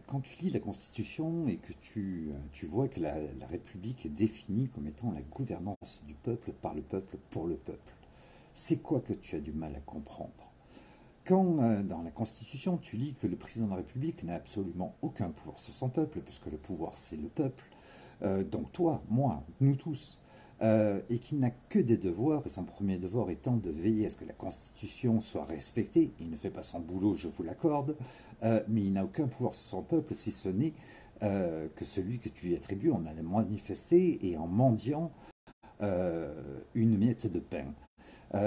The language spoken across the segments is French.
quand tu lis la Constitution et que tu vois que la République est définie comme étant la gouvernance du peuple, par le peuple, pour le peuple, c'est quoi que tu as du mal à comprendre? Quand dans la Constitution, tu lis que le président de la République n'a absolument aucun pouvoir sur son peuple, puisque le pouvoir c'est le peuple, donc toi, moi, nous tous, et qu'il n'a que des devoirs, et son premier devoir étant de veiller à ce que la Constitution soit respectée. Il ne fait pas son boulot, je vous l'accorde, mais il n'a aucun pouvoir sur son peuple, si ce n'est que celui que tu lui attribues en allant manifester et en mendiant une miette de pain.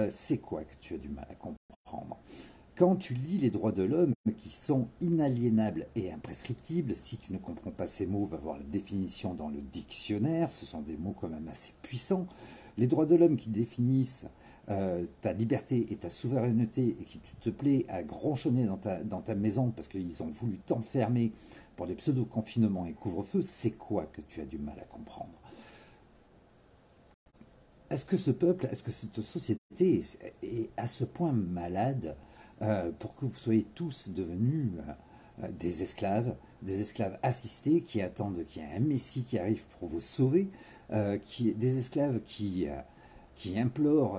C'est quoi que tu as du mal à comprendre? Quand tu lis les droits de l'homme qui sont inaliénables et imprescriptibles, si tu ne comprends pas ces mots, va voir la définition dans le dictionnaire, ce sont des mots quand même assez puissants. Les droits de l'homme qui définissent ta liberté et ta souveraineté et qui tu te plais à gronchonner dans ta maison parce qu'ils ont voulu t'enfermer pour les pseudo-confinements et couvre-feu, c'est quoi que tu as du mal à comprendre? Est-ce que ce peuple, est-ce que cette société est à ce point malade pour que vous soyez tous devenus des esclaves assistés qui attendent qu'il y ait un messie qui arrive pour vous sauver, des esclaves qui implorent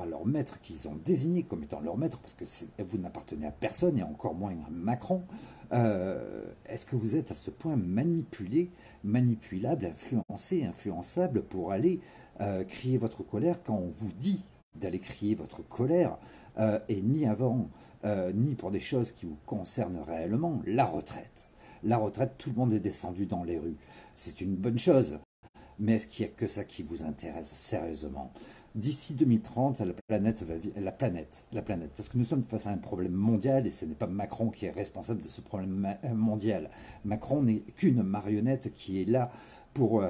à leur maître qu'ils ont désigné comme étant leur maître, parce que vous n'appartenez à personne et encore moins à Macron. Est-ce que vous êtes à ce point manipulé, manipulable, influencé, influençable pour aller crier votre colère quand on vous dit d'aller crier votre colère et ni avant, ni pour des choses qui vous concernent réellement, la retraite. La retraite, tout le monde est descendu dans les rues. C'est une bonne chose, mais est-ce qu'il n'y a que ça qui vous intéresse sérieusement? D'ici 2030, la planète, parce que nous sommes face à un problème mondial et ce n'est pas Macron qui est responsable de ce problème mondial. Macron n'est qu'une marionnette qui est là pour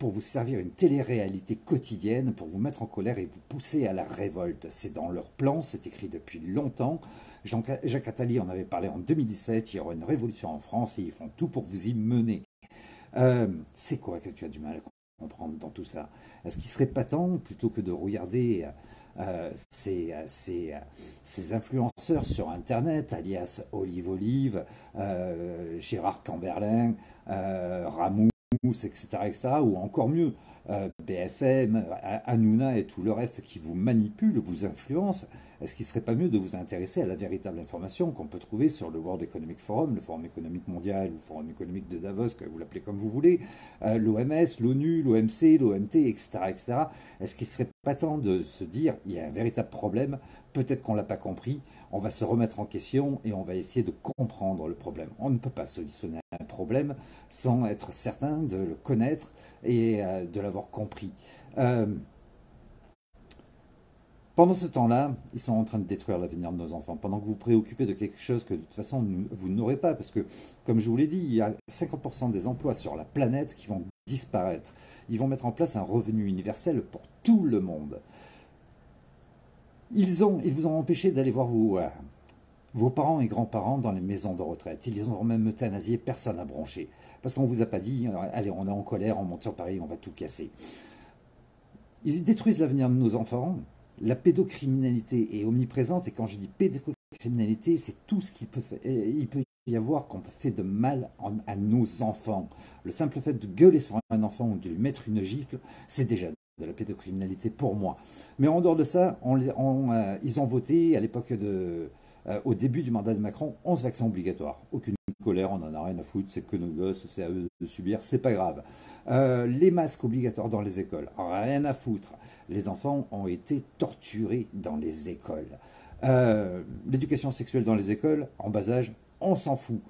vous servir une télé-réalité quotidienne, pour vous mettre en colère et vous pousser à la révolte. C'est dans leur plan, c'est écrit depuis longtemps. Jacques Attali en avait parlé en 2017, il y aura une révolution en France et ils font tout pour vous y mener. C'est quoi que tu as du mal à comprendre dans tout ça? Est-ce qu'il serait pas temps, plutôt que de regarder ces influenceurs sur Internet, alias Olive Olive, Gérard Camberlin, Ramou, etc., etc., ou encore mieux, BFM, Hanouna et tout le reste qui vous manipule, vous influence, est-ce qu'il ne serait pas mieux de vous intéresser à la véritable information qu'on peut trouver sur le World Economic Forum, le Forum économique mondial, le Forum économique de Davos, que vous l'appelez comme vous voulez, l'OMS, l'ONU, l'OMC, l'OMT, etc., etc. Est-ce qu'il ne serait pas temps de se dire, il y a un véritable problème, peut-être qu'on ne l'a pas compris, on va se remettre en question et on va essayer de comprendre le problème. On ne peut pas solutionner un problème sans être certain de le connaître et de l'avoir compris. Euh, Pendant ce temps-là, ils sont en train de détruire l'avenir de nos enfants. Pendant que vous vous préoccupez de quelque chose que de toute façon vous n'aurez pas, parce que, comme je vous l'ai dit, il y a 50% des emplois sur la planète qui vont disparaître. Ils vont mettre en place un revenu universel pour tout le monde. Ils vous ont empêché d'aller voir vos parents et grands-parents dans les maisons de retraite. Ils les ont même euthanasiés, personne n'a bronché. Parce qu'on ne vous a pas dit, allez, on est en colère, on monte sur Paris, on va tout casser. Ils détruisent l'avenir de nos enfants. La pédocriminalité est omniprésente, et quand je dis pédocriminalité, c'est tout ce il peut y avoir qu'on fait de mal à nos enfants. Le simple fait de gueuler sur un enfant ou de lui mettre une gifle, c'est déjà de la pédocriminalité pour moi. Mais en dehors de ça, ils ont voté à l'époque au début du mandat de Macron, 11 vaccins obligatoires. Aucune colère, on en a rien à foutre, c'est que nos gosses, c'est à eux de subir, c'est pas grave. Les masques obligatoires dans les écoles, rien à foutre. Les enfants ont été torturés dans les écoles. L'éducation sexuelle dans les écoles, en bas âge, on s'en fout.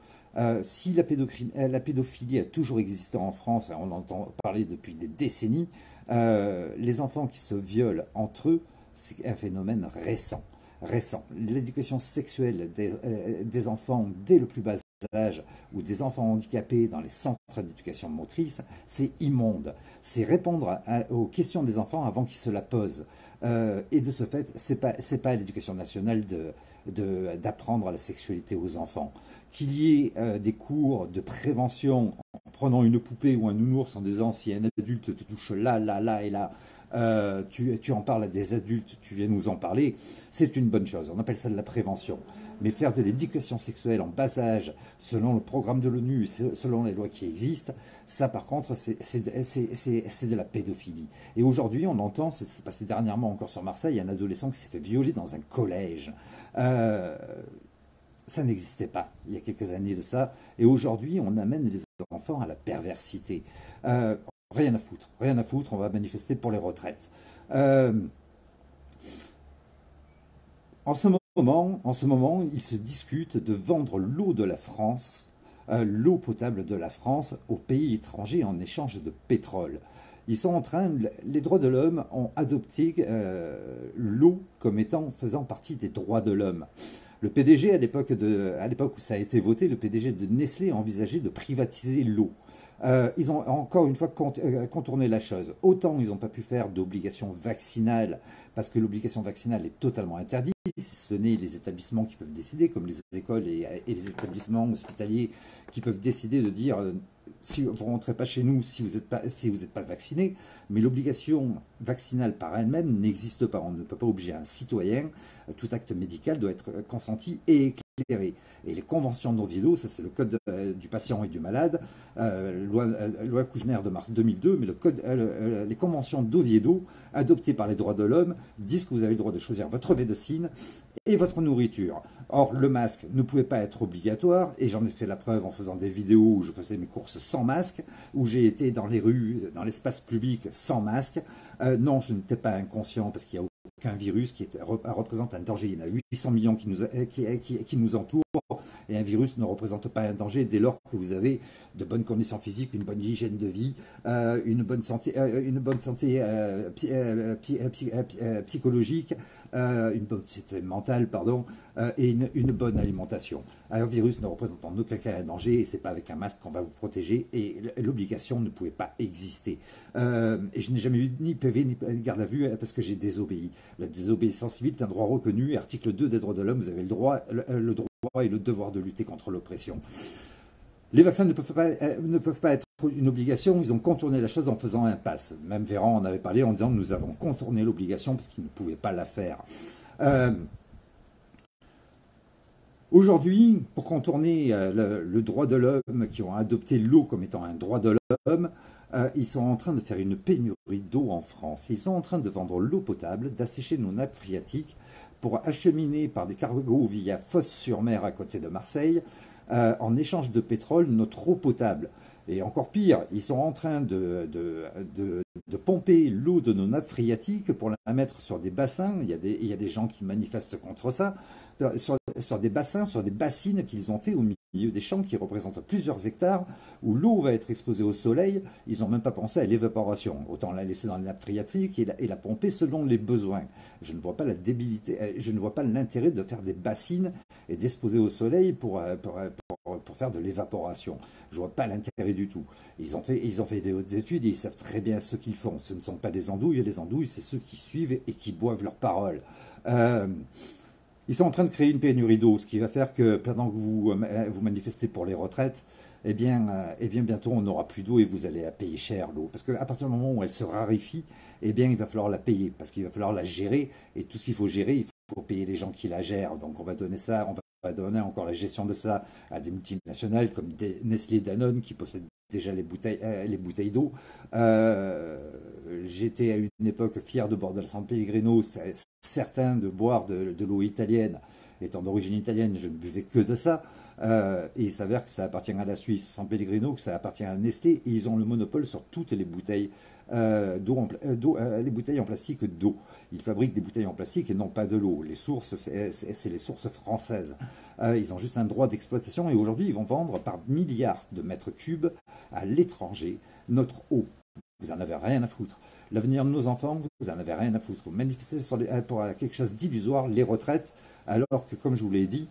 Si la pédophilie a toujours existé en France, on entend parler depuis des décennies, les enfants qui se violent entre eux, c'est un phénomène récent. L'éducation sexuelle des enfants dès le plus bas âge ou des enfants handicapés dans les centres d'éducation motrice, c'est immonde. C'est répondre aux questions des enfants avant qu'ils se la posent. Et de ce fait, c'est pas à l'éducation nationale d'apprendre la sexualité aux enfants. Qu'il y ait des cours de prévention en prenant une poupée ou un nounours en disant si un adulte te touche là, là, là et là, tu en parles à des adultes, tu viens nous en parler, c'est une bonne chose. On appelle ça de la prévention. Mais faire de l'éducation sexuelle en bas âge, selon le programme de l'ONU, selon les lois qui existent, ça par contre, c'est de la pédophilie. Et aujourd'hui, on entend, c'est passé dernièrement encore sur Marseille, un adolescent qui s'est fait violer dans un collège. Euh, Ça n'existait pas il y a quelques années de ça. Et aujourd'hui, on amène les enfants à la perversité. Euh, Rien à foutre, on va manifester pour les retraites. Euh, en ce moment, il se discute de vendre l'eau de la France, l'eau potable de la France, aux pays étrangers en échange de pétrole. Ils sont en train, les droits de l'homme ont adopté l'eau comme étant faisant partie des droits de l'homme. Le PDG, à l'époque où ça a été voté, le PDG de Nestlé a envisagé de privatiser l'eau. Ils ont encore une fois contourné la chose. Autant ils n'ont pas pu faire d'obligation vaccinale, parce que l'obligation vaccinale est totalement interdite, si ce n'est les établissements qui peuvent décider, comme les écoles et les établissements hospitaliers qui peuvent décider de dire si vous ne rentrez pas chez nous si vous n'êtes pas vacciné, mais l'obligation vaccinale par elle-même n'existe pas. On ne peut pas obliger un citoyen, tout acte médical doit être consenti et éclairé. Et les conventions d'Oviedo, ça c'est le code du patient et du malade, loi Kouchner de mars 2002, mais les conventions d'Oviedo, adoptées par les droits de l'homme, disent que vous avez le droit de choisir votre médecine et votre nourriture. Or, le masque ne pouvait pas être obligatoire, et j'en ai fait la preuve en faisant des vidéos où je faisais mes courses sans masque, où j'ai été dans les rues, dans l'espace public sans masque. Non, je n'étais pas inconscient parce qu'il n'y a aucun virus qui représente un danger. Il y en a 800 millions qui nous entourent, et un virus ne représente pas un danger dès lors que vous avez de bonnes conditions physiques, une bonne hygiène de vie, une bonne santé psychologique, une bonne santé mentale, pardon, et une bonne alimentation. Un virus ne représente en aucun cas un danger, et c'est pas avec un masque qu'on va vous protéger, et l'obligation ne pouvait pas exister. Et je n'ai jamais eu ni PV ni garde à vue parce que j'ai désobéi. La désobéissance civile est un droit reconnu. Article 2 des droits de l'homme, vous avez le droit et le devoir de lutter contre l'oppression. Les vaccins ne peuvent pas être une obligation, ils ont contourné la chose en faisant un pass. Même Véran en avait parlé en disant nous avons contourné l'obligation parce qu'ils ne pouvaient pas la faire. Aujourd'hui, pour contourner le droit de l'homme, qui ont adopté l'eau comme étant un droit de l'homme, ils sont en train de faire une pénurie d'eau en France. Ils sont en train de vendre l'eau potable, d'assécher nos nappes phréatiques pour acheminer par des cargos via Fos-sur-Mer à côté de Marseille, en échange de pétrole, notre eau potable. Et encore pire, ils sont en train de pomper l'eau de nos nappes phréatiques pour la mettre sur des bassins. Il y a des gens qui manifestent contre ça, sur des bassins, sur des bassines qu'ils ont fait au milieu des champs qui représentent plusieurs hectares, où l'eau va être exposée au soleil. Ils n'ont même pas pensé à l'évaporation. Autant la laisser dans les nappes phréatiques et la pomper selon les besoins. Je ne vois pas la débilité, je ne vois pas l'intérêt de faire des bassines et d'exposer au soleil pour faire de l'évaporation. Je ne vois pas l'intérêt du tout. Ils ont fait des hautes études et ils savent très bien ce qu'ils font. Ce ne sont pas des andouilles. Les andouilles, c'est ceux qui suivent et qui boivent leurs paroles. Ils sont en train de créer une pénurie d'eau, ce qui va faire que pendant que vous manifestez pour les retraites, eh bien bientôt on n'aura plus d'eau et vous allez la payer cher l'eau. Parce qu'à partir du moment où elle se raréfie, eh bien il va falloir la payer, parce qu'il va falloir la gérer, et tout ce qu'il faut gérer, il faut payer les gens qui la gèrent. Donc on va donner encore la gestion de ça à des multinationales comme Nestlé, Danone, qui possèdent déjà les bouteilles d'eau. J'étais à une époque fier de boire de la San Pellegrino, certain de boire de l'eau italienne. Étant d'origine italienne, je ne buvais que de ça. Et il s'avère que ça appartient à la Suisse, San Pellegrino, que ça appartient à Nestlé, et ils ont le monopole sur toutes les bouteilles les bouteilles en plastique d'eau. Ils fabriquent des bouteilles en plastique et non pas de l'eau. Les sources, c'est les sources françaises. Ils ont juste un droit d'exploitation et aujourd'hui, ils vont vendre par milliards de mètres cubes à l'étranger notre eau. Vous en avez rien à foutre. L'avenir de nos enfants, vous en avez rien à foutre. Vous manifestez pour quelque chose d'illusoire, les retraites, alors que, comme je vous l'ai dit,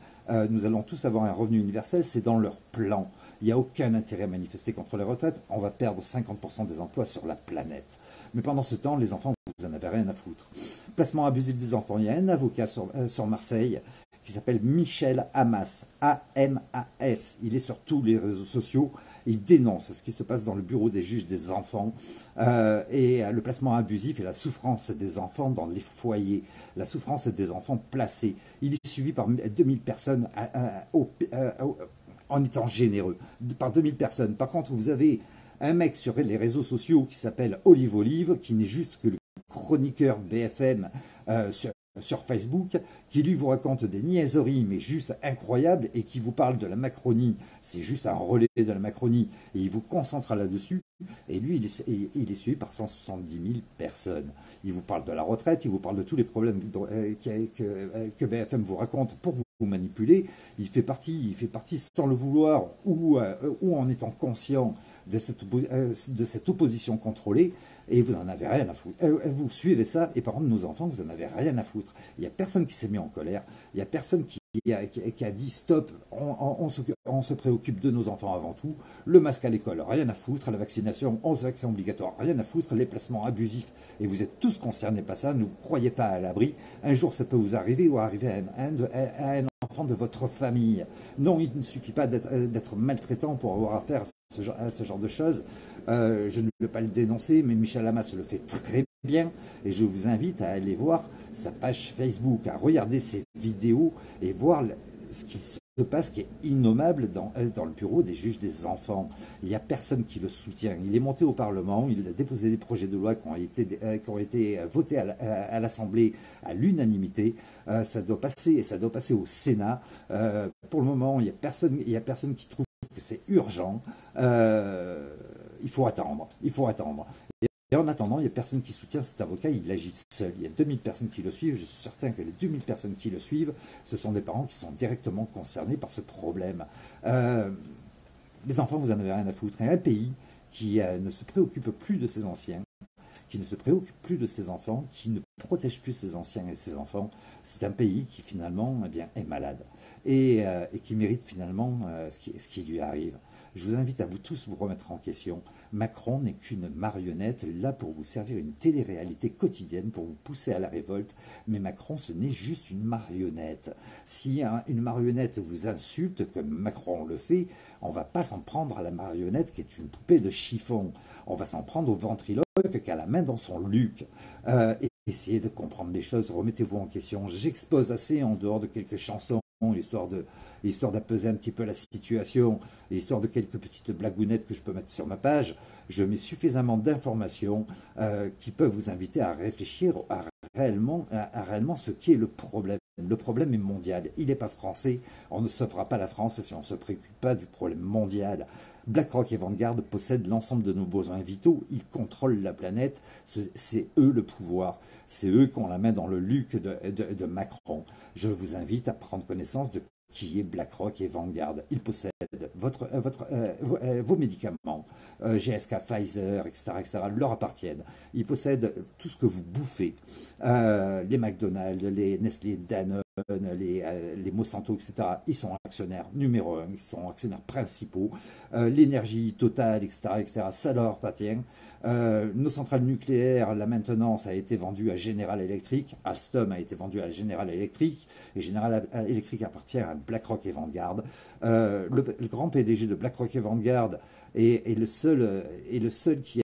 nous allons tous avoir un revenu universel, c'est dans leur plan. Il n'y a aucun intérêt à manifester contre les retraites, on va perdre 50% des emplois sur la planète. Mais pendant ce temps, les enfants, vous en avez rien à foutre. Placement abusif des enfants, il y a un avocat sur Marseille qui s'appelle Michel Amas, A-M-A-S. Il est sur tous les réseaux sociaux Il dénonce ce qui se passe dans le bureau des juges des enfants et le placement abusif et la souffrance des enfants dans les foyers, la souffrance des enfants placés. Il est suivi par 2000 personnes en étant généreux, par 2000 personnes. Par contre, vous avez un mec sur les réseaux sociaux qui s'appelle Olive Olive, qui n'est juste que le chroniqueur BFM sur Facebook, qui lui vous raconte des niaiseries, mais juste incroyables, et qui vous parle de la Macronie. C'est juste un relais de la Macronie, et il vous concentre là-dessus. Et lui, il est suivi par 170 000 personnes. Il vous parle de la retraite, il vous parle de tous les problèmes que BFM vous raconte pour vous manipuler. Il fait partie sans le vouloir ou en étant conscient de cette opposition contrôlée, et vous n'en avez rien à foutre. Vous suivez ça, et par contre, nos enfants, vous n'en avez rien à foutre. Il n'y a personne qui s'est mis en colère, il n'y a personne qui a dit stop, on se préoccupe de nos enfants avant tout, le masque à l'école, rien à foutre, la vaccination, 11 vaccins obligatoires, rien à foutre, les placements abusifs, et vous êtes tous concernés par ça, ne vous croyez pas à l'abri, un jour ça peut vous arriver ou arriver à un enfant de votre famille. Non, il ne suffit pas d'être maltraitant pour avoir affaire à ce genre de choses. Je ne veux pas le dénoncer, mais Michel Hamas le fait très bien, et je vous invite à aller voir sa page Facebook, à regarder ses vidéos et voir ce qu'il se passe qui est innommable dans le bureau des juges des enfants. Il n'y a personne qui le soutient. Il est monté au Parlement, il a déposé des projets de loi qui ont été votés à l'Assemblée à l'unanimité. Ça doit passer au Sénat. Pour le moment, il n'y a personne qui trouve que c'est urgent. Il faut attendre. Et en attendant, il n'y a personne qui soutient cet avocat, il agit seul. Il y a 2000 personnes qui le suivent, je suis certain que les 2000 personnes qui le suivent, ce sont des parents qui sont directement concernés par ce problème. Les enfants, vous en avez rien à foutre. Et un pays qui ne se préoccupe plus de ses anciens, qui ne se préoccupe plus de ses enfants, qui ne protège plus ses anciens et ses enfants, c'est un pays qui finalement est malade et qui mérite finalement ce qui lui arrive. Je vous invite à vous tous vous remettre en question. Macron n'est qu'une marionnette, là pour vous servir une télé-réalité quotidienne, pour vous pousser à la révolte, mais Macron, ce n'est juste une marionnette. Si une marionnette vous insulte, comme Macron le fait, on ne va pas s'en prendre à la marionnette qui est une poupée de chiffon. On va s'en prendre au ventriloque qui a la main dans son luc. Essayez de comprendre les choses, remettez-vous en question. J'expose assez en dehors de quelques chansons, histoire d'apaiser un petit peu la situation, histoire de quelques petites blagounettes que je peux mettre sur ma page. Je mets suffisamment d'informations qui peuvent vous inviter à réfléchir à réellement ce qu'est le problème. Le problème est mondial, il n'est pas français, on ne sauvera pas la France si on ne se préoccupe pas du problème mondial. BlackRock et Vanguard possèdent l'ensemble de nos besoins vitaux, ils contrôlent la planète, c'est eux le pouvoir, c'est eux qui ont la main dans le luc de Macron. Je vous invite à prendre connaissance de qui est BlackRock et Vanguard. Ils possèdent vos médicaments, GSK, Pfizer, etc., leur appartiennent. Ils possèdent tout ce que vous bouffez, les McDonald's, les Nestlé, Danone, les Monsanto, etc. Ils sont actionnaires numéro un, ils sont actionnaires principaux. L'énergie totale, etc., ça leur appartient. Nos centrales nucléaires, la maintenance a été vendue à General Electric, Alstom a été vendu à General Electric, et General Electric appartient à BlackRock et Vanguard. Le grand PDG de BlackRock et Vanguard est le seul qui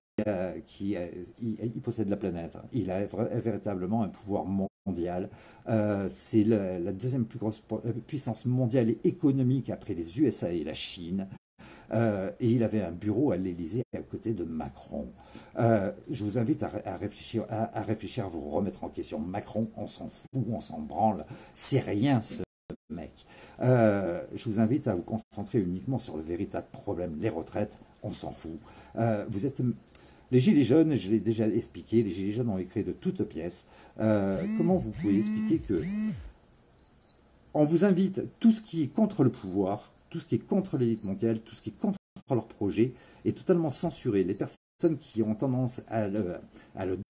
il possède la planète. Il a véritablement un pouvoir mondial. C'est la deuxième plus grosse puissance mondiale et économique après les USA et la Chine. Et il avait un bureau à l'Élysée à côté de Macron. Je vous invite à réfléchir, à vous remettre en question. Macron, on s'en fout, on s'en branle. C'est rien ce mec. Je vous invite à vous concentrer uniquement sur le véritable problème, les retraites, on s'en fout. Les Gilets jaunes, je l'ai déjà expliqué, les Gilets jaunes ont écrit de toutes pièces. Comment vous pouvez expliquer que on vous invite, tout ce qui est contre le pouvoir, tout ce qui est contre l'élite mondiale, tout ce qui est contre leur projet, est totalement censuré. Les personnes qui ont tendance à le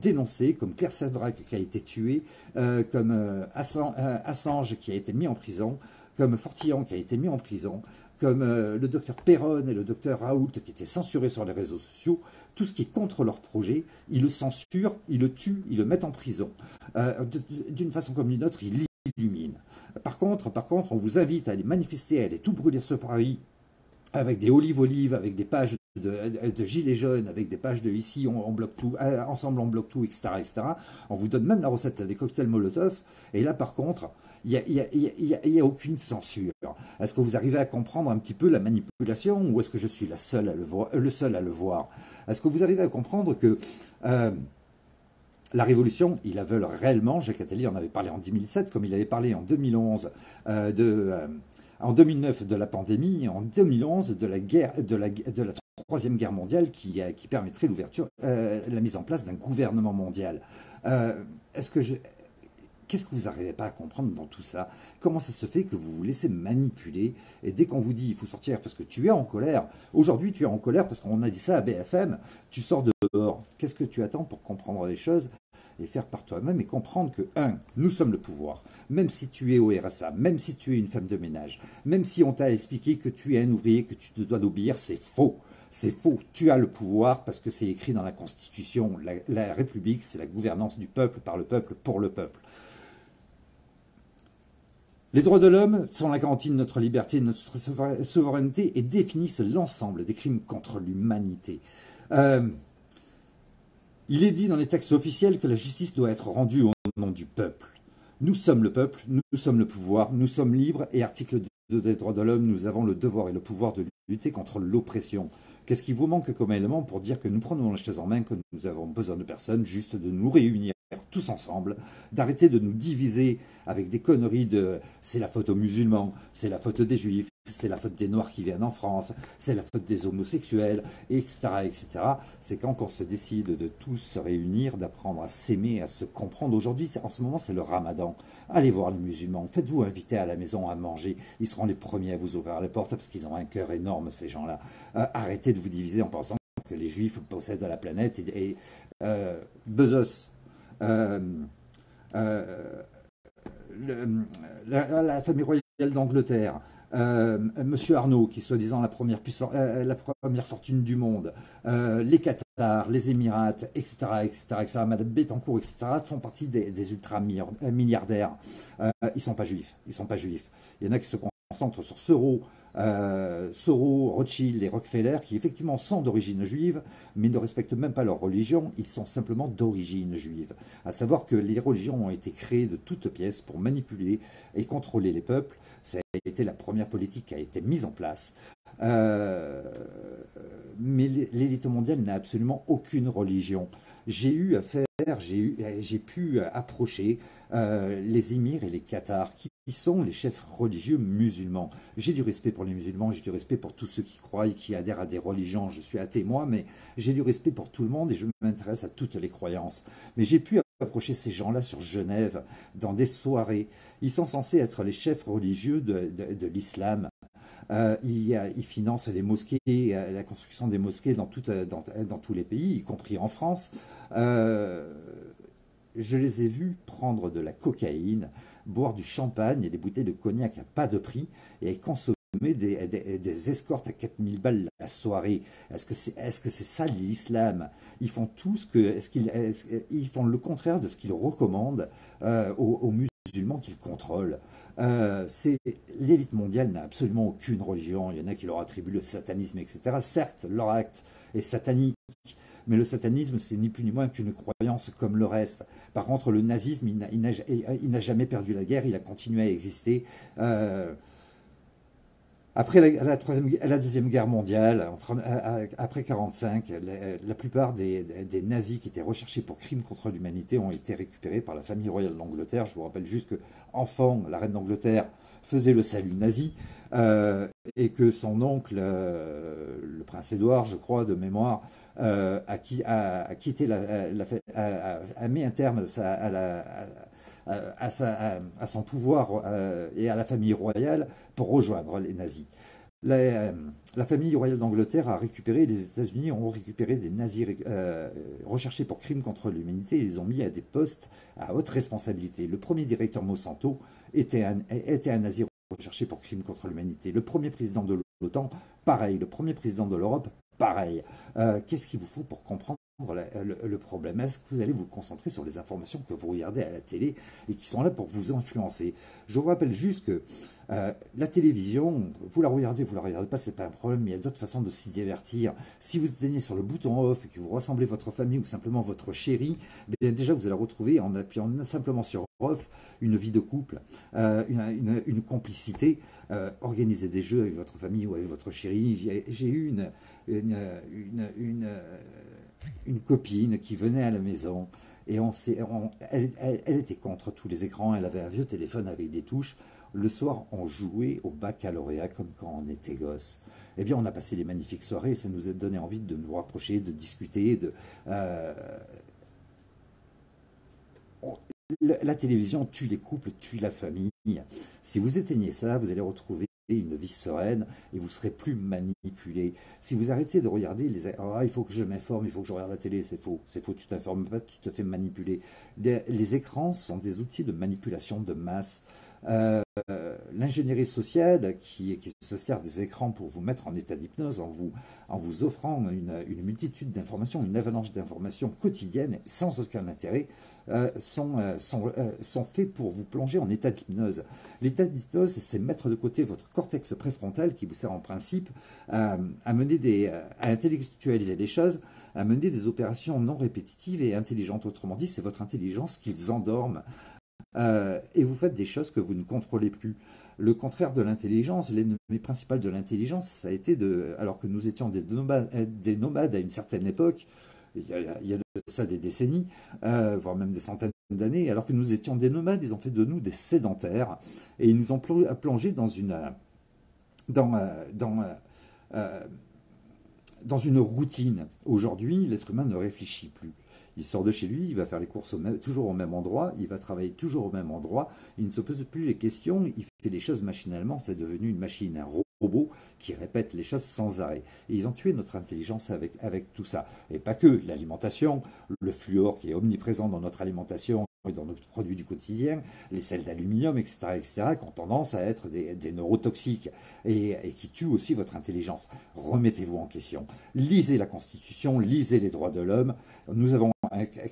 dénoncer, comme Claire Savrac qui a été tuée, comme Assange qui a été mis en prison, comme Fortillon qui a été mis en prison, comme le docteur Perron et le docteur Raoult qui étaient censurés sur les réseaux sociaux, tout ce qui est contre leur projet, ils le censurent, ils le tuent, ils le mettent en prison. D'une façon comme d'une autre, ils l'illuminent. Par contre, on vous invite à aller manifester, à aller tout brûler sur Paris, avec des olives, avec des pages de gilets jaunes, avec des pages de ici, on bloque tout, ensemble on bloque tout, etc., etc. On vous donne même la recette des cocktails Molotov, et là par contre, il y a aucune censure. Est-ce que vous arrivez à comprendre un petit peu la manipulation, ou est-ce que je suis la seule à le voir, le seul à le voir? Est-ce que vous arrivez à comprendre que euh, la révolution, ils la veulent réellement? Jacques Attali en avait parlé en 2007, comme il avait parlé en 2011 en 2009 de la pandémie, en 2011 de la guerre, de la troisième guerre mondiale qui permettrait l'ouverture, la mise en place d'un gouvernement mondial. Euh, est-ce que je, Qu'est-ce que vous n'arrivez pas à comprendre dans tout ça? Comment ça se fait que vous vous laissez manipuler? Et dès qu'on vous dit il faut sortir parce que tu es en colère, aujourd'hui tu es en colère parce qu'on a dit ça à BFM, tu sors dehors. Qu'est-ce que tu attends pour comprendre les choses et faire par toi-même et comprendre que, nous sommes le pouvoir. Même si tu es au RSA, même si tu es une femme de ménage, même si on t'a expliqué que tu es un ouvrier, que tu te dois d'obéir, c'est faux. C'est faux. Tu as le pouvoir parce que c'est écrit dans la Constitution. La République, c'est la gouvernance du peuple, par le peuple, pour le peuple. Les droits de l'homme sont la garantie de notre liberté, de notre souveraineté et définissent l'ensemble des crimes contre l'humanité. Euh, il est dit dans les textes officiels que la justice doit être rendue au nom du peuple. Nous sommes le peuple, nous sommes le pouvoir, nous sommes libres et article 2 des droits de l'homme, nous avons le devoir et le pouvoir de lutter contre l'oppression. Qu'est-ce qui vous manque comme élément pour dire que nous prenons la chaise en main, que nous avons besoin de personne, juste de nous réunir tous ensemble, d'arrêter de nous diviser avec des conneries de c'est la faute aux musulmans, c'est la faute des juifs, c'est la faute des noirs qui viennent en France, c'est la faute des homosexuels, etc., etc. C'est quand on se décide de tous se réunir, d'apprendre à s'aimer, à se comprendre. Aujourd'hui, en ce moment, c'est le ramadan. Allez voir les musulmans, faites-vous inviter à la maison à manger. Ils seront les premiers à vous ouvrir les portes parce qu'ils ont un cœur énorme, ces gens-là. Arrêtez de vous diviser en pensant que les juifs possèdent la planète Bezos. Euh, euh, la famille royale d'Angleterre, Monsieur Arnaud, qui est soi-disant la première fortune du monde, les Qatar, les Émirats, etc., etc., etc., Madame Bettencourt, etc., font partie des ultra-milliardaires. Ils sont pas juifs. Ils sont pas juifs. Il y en a qui se concentrent sur Soros, Rothschild et Rockefeller, qui effectivement sont d'origine juive, mais ne respectent même pas leur religion, ils sont simplement d'origine juive. À savoir que les religions ont été créées de toutes pièces pour manipuler et contrôler les peuples. Ça a été la première politique qui a été mise en place. Euh, mais l'élite mondiale n'a absolument aucune religion. J'ai eu à faire, j'ai pu approcher les émirs et les Qatars, qui sont les chefs religieux musulmans. J'ai du respect pour les musulmans, j'ai du respect pour tous ceux qui croient et qui adhèrent à des religions. Je suis athée moi, mais j'ai du respect pour tout le monde et je m'intéresse à toutes les croyances. Mais j'ai pu approcher ces gens-là sur Genève, dans des soirées. Ils sont censés être les chefs religieux de l'islam. Ils financent les mosquées, la construction des mosquées dans tous les pays, y compris en France. Euh, je les ai vus prendre de la cocaïne, boire du champagne et des bouteilles de cognac à pas de prix et consommer des escortes à 4000 balles la soirée. Est-ce que c'est ça l'islam? Ils font tout ce que. Ils font le contraire de ce qu'ils recommandent aux musulmans qu'ils contrôlent. C'est L'élite mondiale n'a absolument aucune religion. Il y en a qui leur attribuent le satanisme, etc. Certes, leur acte est satanique, mais le satanisme, c'est ni plus ni moins qu'une croyance comme le reste. Par contre, le nazisme, il n'a jamais perdu la guerre, il a continué à exister. Après la Deuxième Guerre mondiale, après 1945, la plupart des nazis qui étaient recherchés pour crimes contre l'humanité ont été récupérés par la famille royale d'Angleterre. Je vous rappelle juste que, enfant, la reine d'Angleterre faisait le salut nazi et que son oncle, le prince Édouard, je crois, de mémoire, a mis un terme à son pouvoir et à la famille royale pour rejoindre les nazis. La, la famille royale d'Angleterre a récupéré, les États-Unis ont récupéré des nazis recherchés pour crimes contre l'humanité et les ont mis à des postes à haute responsabilité. Le premier directeur Monsanto était un nazi recherché pour crimes contre l'humanité. Le premier président de l'OTAN, pareil. Le premier président de l'Europe, pareil. Qu'est-ce qu'il vous faut pour comprendre le problème? Est-ce que vous allez vous concentrer sur les informations que vous regardez à la télé et qui sont là pour vous influencer? Je vous rappelle juste que la télévision, vous la regardez pas, c'est pas un problème, mais il y a d'autres façons de s'y divertir. Si vous éteignez sur le bouton off et que vous rassemblez votre famille ou simplement votre chéri, eh bien déjà vous allez retrouver en appuyant simplement sur off une vie de couple, une complicité, organiser des jeux avec votre famille ou avec votre chéri. J'ai eu une, une, une copine qui venait à la maison et elle était contre tous les écrans, elle avait un vieux téléphone avec des touches. Le soir, on jouait au baccalauréat comme quand on était gosse. Eh bien, on a passé des magnifiques soirées et ça nous a donné envie de nous rapprocher, de discuter. Euh, on- la télévision tue les couples, tue la famille. Si vous éteignez ça, vous allez retrouver une vie sereine et vous serez plus manipulé. Si vous arrêtez de regarder ah, il faut que je m'informe, il faut que je regarde la télé, c'est faux, tu t'informes pas, tu te fais manipuler. Les écrans sont des outils de manipulation de masse. L'ingénierie sociale qui se sert des écrans pour vous mettre en état d'hypnose en vous offrant une multitude d'informations, une avalanche d'informations quotidiennes sans aucun intérêt, sont faits pour vous plonger en état d'hypnose. L'état d'hypnose, c'est mettre de côté votre cortex préfrontal qui vous sert en principe à intellectualiser les choses, à mener des opérations non répétitives et intelligentes. Autrement dit, c'est votre intelligence qu'ils endorment. Et vous faites des choses que vous ne contrôlez plus. Le contraire de l'intelligence, l'ennemi principal de l'intelligence, ça a été alors que nous étions des nomades à une certaine époque, il y a de ça des décennies, voire même des centaines d'années, alors que nous étions des nomades, ils ont fait de nous des sédentaires et ils nous ont plongé dans, euh, dans, euh, euh, dans une routine. Aujourd'hui, l'être humain ne réfléchit plus. Il sort de chez lui, il va faire les courses toujours au même endroit, il va travailler toujours au même endroit, il ne se pose plus les questions, il fait les choses machinalement, c'est devenu une machine, un robot qui répète les choses sans arrêt. Et ils ont tué notre intelligence avec tout ça. Et pas que l'alimentation, le fluor qui est omniprésent dans notre alimentation et dans nos produits du quotidien, les sels d'aluminium, etc., qui ont tendance à être des neurotoxiques et qui tuent aussi votre intelligence. Remettez-vous en question. Lisez la Constitution, lisez les droits de l'homme. Nous avons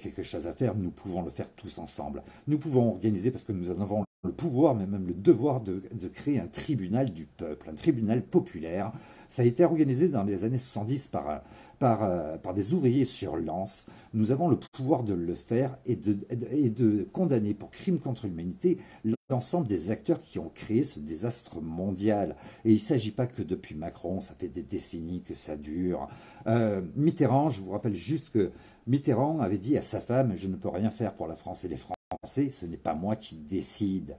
quelque chose à faire, nous pouvons le faire tous ensemble. Nous pouvons organiser parce que nous avons le pouvoir, mais même le devoir de créer un tribunal du peuple, un tribunal populaire. Ça a été organisé dans les années 70 par des ouvriers sur lance. Nous avons le pouvoir de le faire et de condamner pour crime contre l'humanité l'ensemble des acteurs qui ont créé ce désastre mondial. Et il ne s'agit pas que depuis Macron, ça fait des décennies que ça dure. Mitterrand, je vous rappelle juste que Mitterrand avait dit à sa femme, je ne peux rien faire pour la France et les Français, ce n'est pas moi qui décide.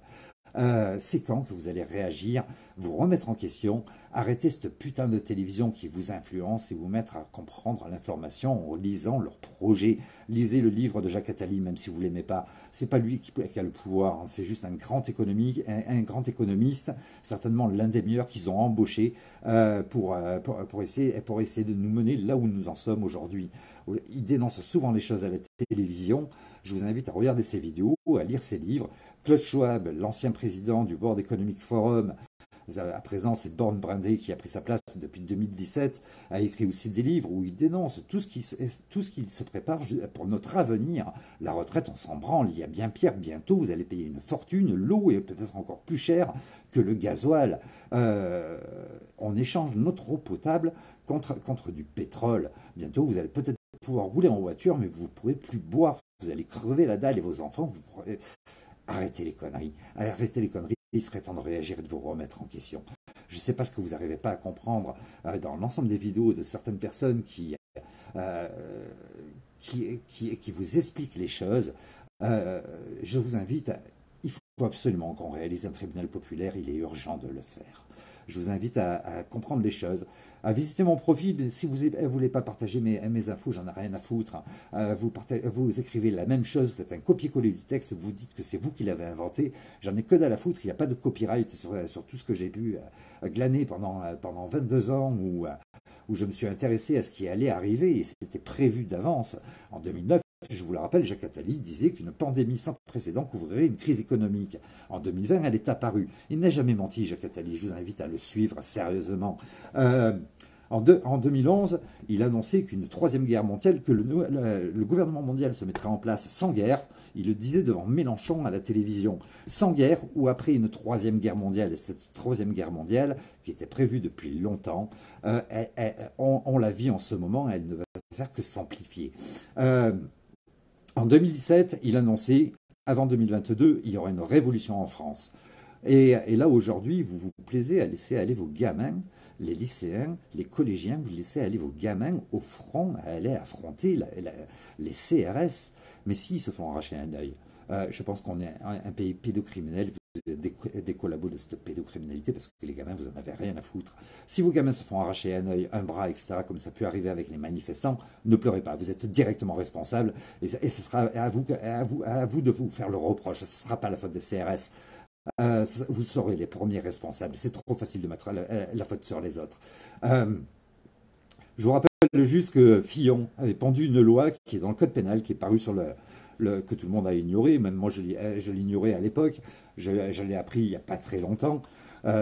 C'est quand que vous allez réagir, vous remettre en question, arrêter cette putain de télévision qui vous influence et vous mettre à comprendre l'information en lisant leurs projets. Lisez le livre de Jacques Attali, même si vous l'aimez pas. C'est pas lui qui a le pouvoir, hein. C'est juste un grand économiste, certainement l'un des meilleurs qu'ils ont embauché pour essayer de nous mener là où nous en sommes aujourd'hui. Il dénonce souvent les choses à la télévision. Je vous invite à regarder ses vidéos, à lire ses livres. Claude Schwab, l'ancien président du World Economic Forum, à présent c'est Born Brindé qui a pris sa place depuis 2017, a écrit aussi des livres où il dénonce tout ce qui se prépare pour notre avenir. La retraite, on s'en branle, il y a bien pire, bientôt vous allez payer une fortune, l'eau est peut-être encore plus chère que le gasoil. On échange notre eau potable contre du pétrole. Bientôt vous allez peut-être pouvoir rouler en voiture, mais vous ne pourrez plus boire. Vous allez crever la dalle et vos enfants, arrêtez les conneries. Arrêtez les conneries. Il serait temps de réagir et de vous remettre en question. Je ne sais pas ce que vous n'arrivez pas à comprendre dans l'ensemble des vidéos de certaines personnes euh, qui vous expliquent les choses. Je vous invite il faut absolument qu'on réalise un tribunal populaire, il est urgent de le faire. Je vous invite à comprendre les choses, à visiter mon profil. Si vous ne voulez pas partager mes infos, j'en ai rien à foutre. Vous écrivez la même chose, vous faites un copier-coller du texte, vous dites que c'est vous qui l'avez inventé. J'en ai que dalle à foutre, il n'y a pas de copyright sur tout ce que j'ai pu glaner pendant 22 ans où je me suis intéressé à ce qui allait arriver et c'était prévu d'avance. En 2009, je vous le rappelle, Jacques Attali disait qu'une pandémie sans précédent couvrirait une crise économique. En 2020, elle est apparue. Il n'a jamais menti, Jacques Attali. Je vous invite à le suivre sérieusement. En 2011, il annonçait qu'une troisième guerre mondiale, que le gouvernement mondial se mettrait en place sans guerre. Il le disait devant Mélenchon à la télévision. Sans guerre ou après une troisième guerre mondiale. Et cette troisième guerre mondiale, qui était prévue depuis longtemps, on la vit en ce moment, elle ne va faire que s'amplifier. En 2017, il annonçait, avant 2022, il y aura une révolution en France. Et là, aujourd'hui, vous vous plaisez à laisser aller vos gamins, les lycéens, les collégiens, vous laissez aller vos gamins au front, à aller affronter les CRS. Mais s'ils se font arracher un œil, je pense qu'on est un pays pédocriminel, vous êtes des collabos de cette pédocriminalité parce que les gamins, vous en avez rien à foutre. Si vos gamins se font arracher un œil, un bras, etc., comme ça peut arriver avec les manifestants, ne pleurez pas, vous êtes directement responsable et ce sera à vous de vous faire le reproche, ce ne sera pas la faute des CRS. Vous serez les premiers responsables. C'est trop facile de mettre la faute sur les autres. Je vous rappelle juste que Fillon avait pendu une loi qui est dans le code pénal, qui est parue sur que tout le monde a ignoré. Même moi, je l'ignorais à l'époque. Je l'ai appris il n'y a pas très longtemps.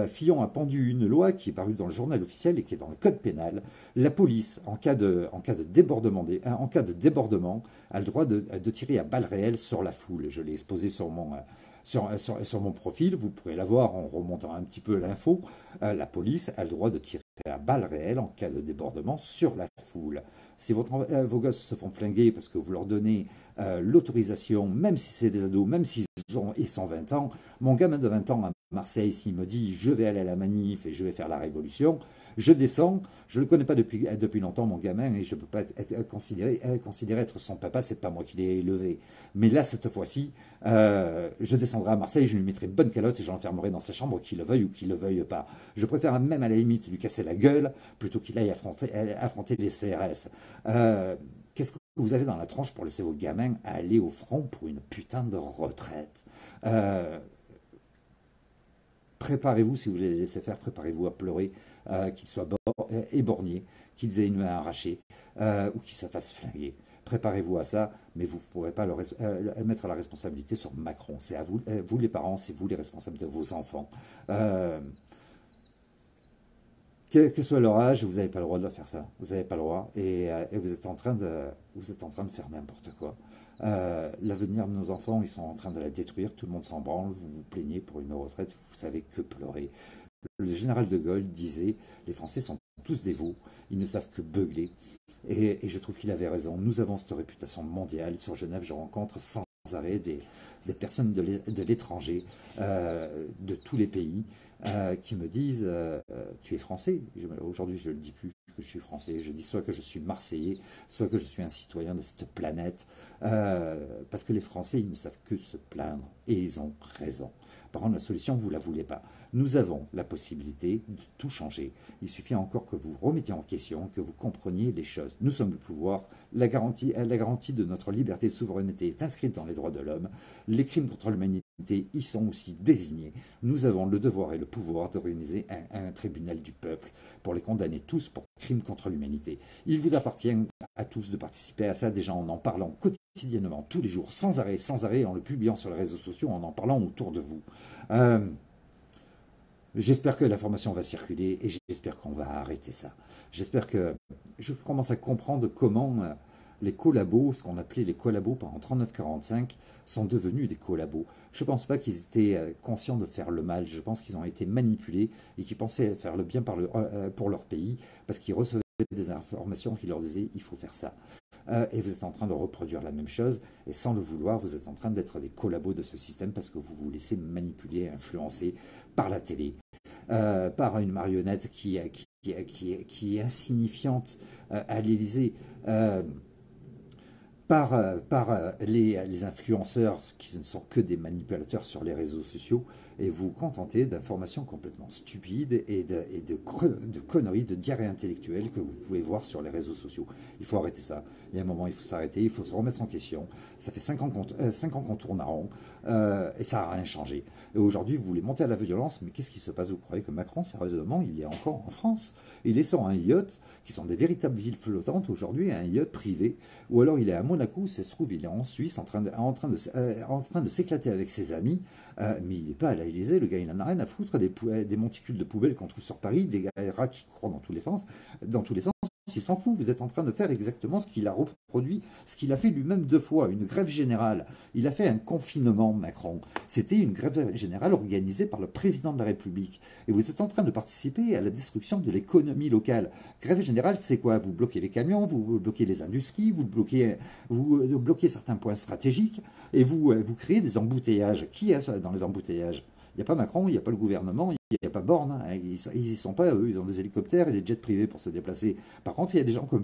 Fillon a pendu une loi qui est parue dans le journal officiel et qui est dans le code pénal. La police, en cas de débordement, a le droit de tirer à balles réelles sur la foule. Je l'ai exposé sur mon profil, vous pourrez la voir en remontant un petit peu l'info. La police a le droit de tirer à balles réelles en cas de débordement sur la foule. Si vos gosses se font flinguer parce que vous leur donnez l'autorisation, même si c'est des ados, même s'ils ont 20 ans, mon gamin de 20 ans à Marseille, s'il me dit je vais aller à la manif et je vais faire la révolution, je descends, je ne le connais pas depuis longtemps, mon gamin, et je ne peux pas considérer être son papa, c'est pas moi qui l'ai élevé. Mais là, cette fois-ci, je descendrai à Marseille, je lui mettrai une bonne calotte et je l'enfermerai dans sa chambre, qu'il le veuille ou qu'il ne le veuille pas. Je préfère même à la limite lui casser la gueule plutôt qu'il aille affronter les CRS. Qu'est-ce que vous avez dans la tranche pour laisser vos gamins aller au front pour une putain de retraite? Préparez-vous, si vous voulez les laisser faire, préparez-vous à pleurer, qu'ils soient éborgnés, qu'ils aient une main arrachée ou qu'ils se fassent flinguer. Préparez-vous à ça, mais vous ne pourrez pas mettre la responsabilité sur Macron. C'est à vous, vous les parents, c'est vous les responsables de vos enfants. Quel que soit leur âge, vous n'avez pas le droit de faire ça. Vous n'avez pas le droit et vous êtes en train de faire n'importe quoi. L'avenir de nos enfants, ils sont en train de la détruire. Tout le monde s'en branle. Vous vous plaignez pour une retraite. Vous savez que pleurer. Le général de Gaulle disait les Français sont tous des veaux. Ils ne savent que beugler. Et je trouve qu'il avait raison. Nous avons cette réputation mondiale. Sur Genève, je rencontre sans arrêt des personnes de l'étranger, de tous les pays, qui me disent tu es français. Aujourd'hui, je ne le dis plus que je suis français. Je dis soit que je suis marseillais, soit que je suis un citoyen de cette planète. Parce que les Français, ils ne savent que se plaindre. Et ils ont raison. Par contre, la solution, vous ne la voulez pas. Nous avons la possibilité de tout changer. Il suffit encore que vous remettiez en question, que vous compreniez les choses. Nous sommes le pouvoir. La garantie de notre liberté et souveraineté est inscrite dans les droits de l'homme. Les crimes contre l'humanité y sont aussi désignés. Nous avons le devoir et le pouvoir d'organiser un tribunal du peuple pour les condamner tous pour crimes contre l'humanité. Il vous appartient à tous de participer à ça, déjà en en parlant quotidiennement, tous les jours, sans arrêt, en le publiant sur les réseaux sociaux, en parlant autour de vous. J'espère que l'information va circuler et j'espère qu'on va arrêter ça. J'espère que je commence à comprendre comment les collabos, ce qu'on appelait les collabos pendant 39-45, sont devenus des collabos. Je ne pense pas qu'ils étaient conscients de faire le mal. Je pense qu'ils ont été manipulés et qu'ils pensaient faire le bien pour leur pays parce qu'ils recevaient des informations qui leur disaient il faut faire ça. Et vous êtes en train de reproduire la même chose et sans le vouloir, vous êtes en train d'être des collabos de ce système parce que vous vous laissez manipuler, influencer par la télé, par une marionnette qui est insignifiante à l'Élysée, par les influenceurs qui ne sont que des manipulateurs sur les réseaux sociaux et vous vous contentez d'informations complètement stupides et de conneries, de diarrhée intellectuelle que vous pouvez voir sur les réseaux sociaux. Il faut arrêter ça. Il y a un moment, il faut s'arrêter, il faut se remettre en question. Ça fait 5 ans qu'on tourne à rond et ça n'a rien changé. Et aujourd'hui, vous voulez monter à la violence, mais qu'est-ce qui se passe? Vous croyez que Macron, sérieusement, il est encore en France? Il est sur un yacht, qui sont des véritables villes flottantes aujourd'hui, un yacht privé, ou alors il est à Monaco, ça se trouve, il est en Suisse en train de s'éclater avec ses amis, mais il n'est pas à la l'Élysée, le gars il en a rien à foutre des monticules de poubelles qu'on trouve sur Paris, des rats qui courent dans tous les sens. Il s'en fout, vous êtes en train de faire exactement ce qu'il a reproduit, ce qu'il a fait lui-même 2 fois, une grève générale. Il a fait un confinement, Macron. C'était une grève générale organisée par le président de la République. Et vous êtes en train de participer à la destruction de l'économie locale. Grève générale, c'est quoi? Vous bloquez les camions, vous bloquez les industries, vous bloquez certains points stratégiques, et vous créez des embouteillages. Qui est dans les embouteillages? Il n'y a pas Macron, il n'y a pas le gouvernement, il n'y a pas Borne, hein. Ils n'y sont pas, eux, ils ont des hélicoptères et des jets privés pour se déplacer. Par contre, il y a des gens comme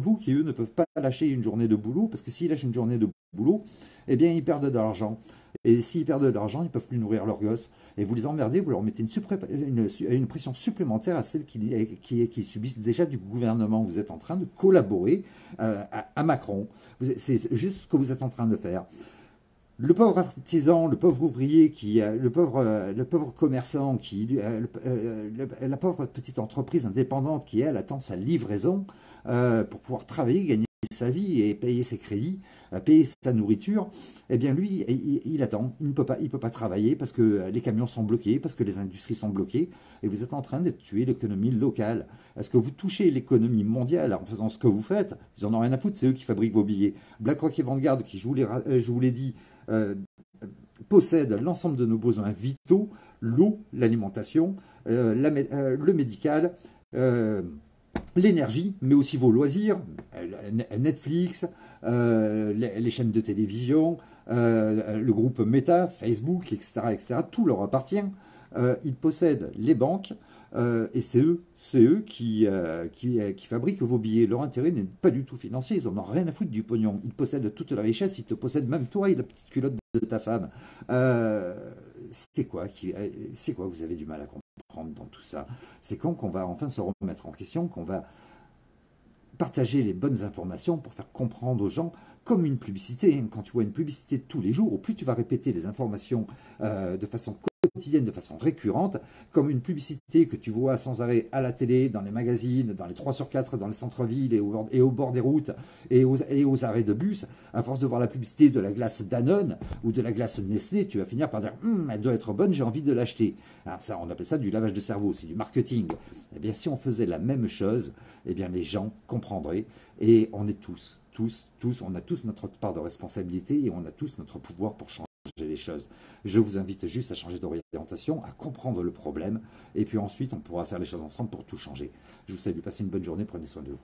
vous qui, eux, ne peuvent pas lâcher une journée de boulot, parce que s'ils lâchent une journée de boulot, eh bien, ils perdent de l'argent. Et s'ils perdent de l'argent, ils ne peuvent plus nourrir leurs gosses. Et vous les emmerdez, vous leur mettez une pression supplémentaire à celles qui subissent déjà du gouvernement. Vous êtes en train de collaborer à Macron. C'est juste ce que vous êtes en train de faire. Le pauvre artisan, le pauvre ouvrier, le pauvre commerçant, la pauvre petite entreprise indépendante qui, elle, attend sa livraison pour pouvoir travailler, gagner sa vie et payer ses crédits, payer sa nourriture, eh bien lui, il attend, il ne peut pas travailler parce que les camions sont bloqués, parce que les industries sont bloquées, et vous êtes en train de tuer l'économie locale. Est-ce que vous touchez l'économie mondiale en faisant ce que vous faites? Ils en ont rien à foutre, c'est eux qui fabriquent vos billets. BlackRock et Vanguard, qui, je vous l'ai dit, possède l'ensemble de nos besoins vitaux, l'eau, l'alimentation, le médical, l'énergie, mais aussi vos loisirs, Netflix, les chaînes de télévision, le groupe Meta, Facebook, etc., etc., tout leur appartient. Ils possèdent les banques, et c'est eux qui fabriquent vos billets. Leur intérêt n'est pas du tout financier, ils n'en ont rien à foutre du pognon. Ils possèdent toute la richesse, ils te possèdent même toi et la petite culotte de ta femme. C'est quoi que vous avez du mal à comprendre dans tout ça? C'est quand qu'on va enfin se remettre en question, qu'on va partager les bonnes informations pour faire comprendre aux gens, comme une publicité. Quand tu vois une publicité tous les jours, au plus tu vas répéter les informations de façon quotidienne, de façon récurrente, comme une publicité que tu vois sans arrêt à la télé, dans les magazines, dans les 3 sur 4, dans les centres-villes et au bord des routes et aux arrêts de bus. À force de voir la publicité de la glace Danone ou de la glace Nestlé, tu vas finir par dire elle doit être bonne, j'ai envie de l'acheter. Ça, on appelle ça du lavage de cerveau, c'est du marketing. Eh bien, si on faisait la même chose, eh bien, les gens comprendraient. Et on est tous, on a tous notre part de responsabilité et on a tous notre pouvoir pour changer les choses. Je vous invite juste à changer d'orientation, à comprendre le problème, et puis ensuite on pourra faire les choses ensemble pour tout changer. Je vous salue, passez une bonne journée, prenez soin de vous.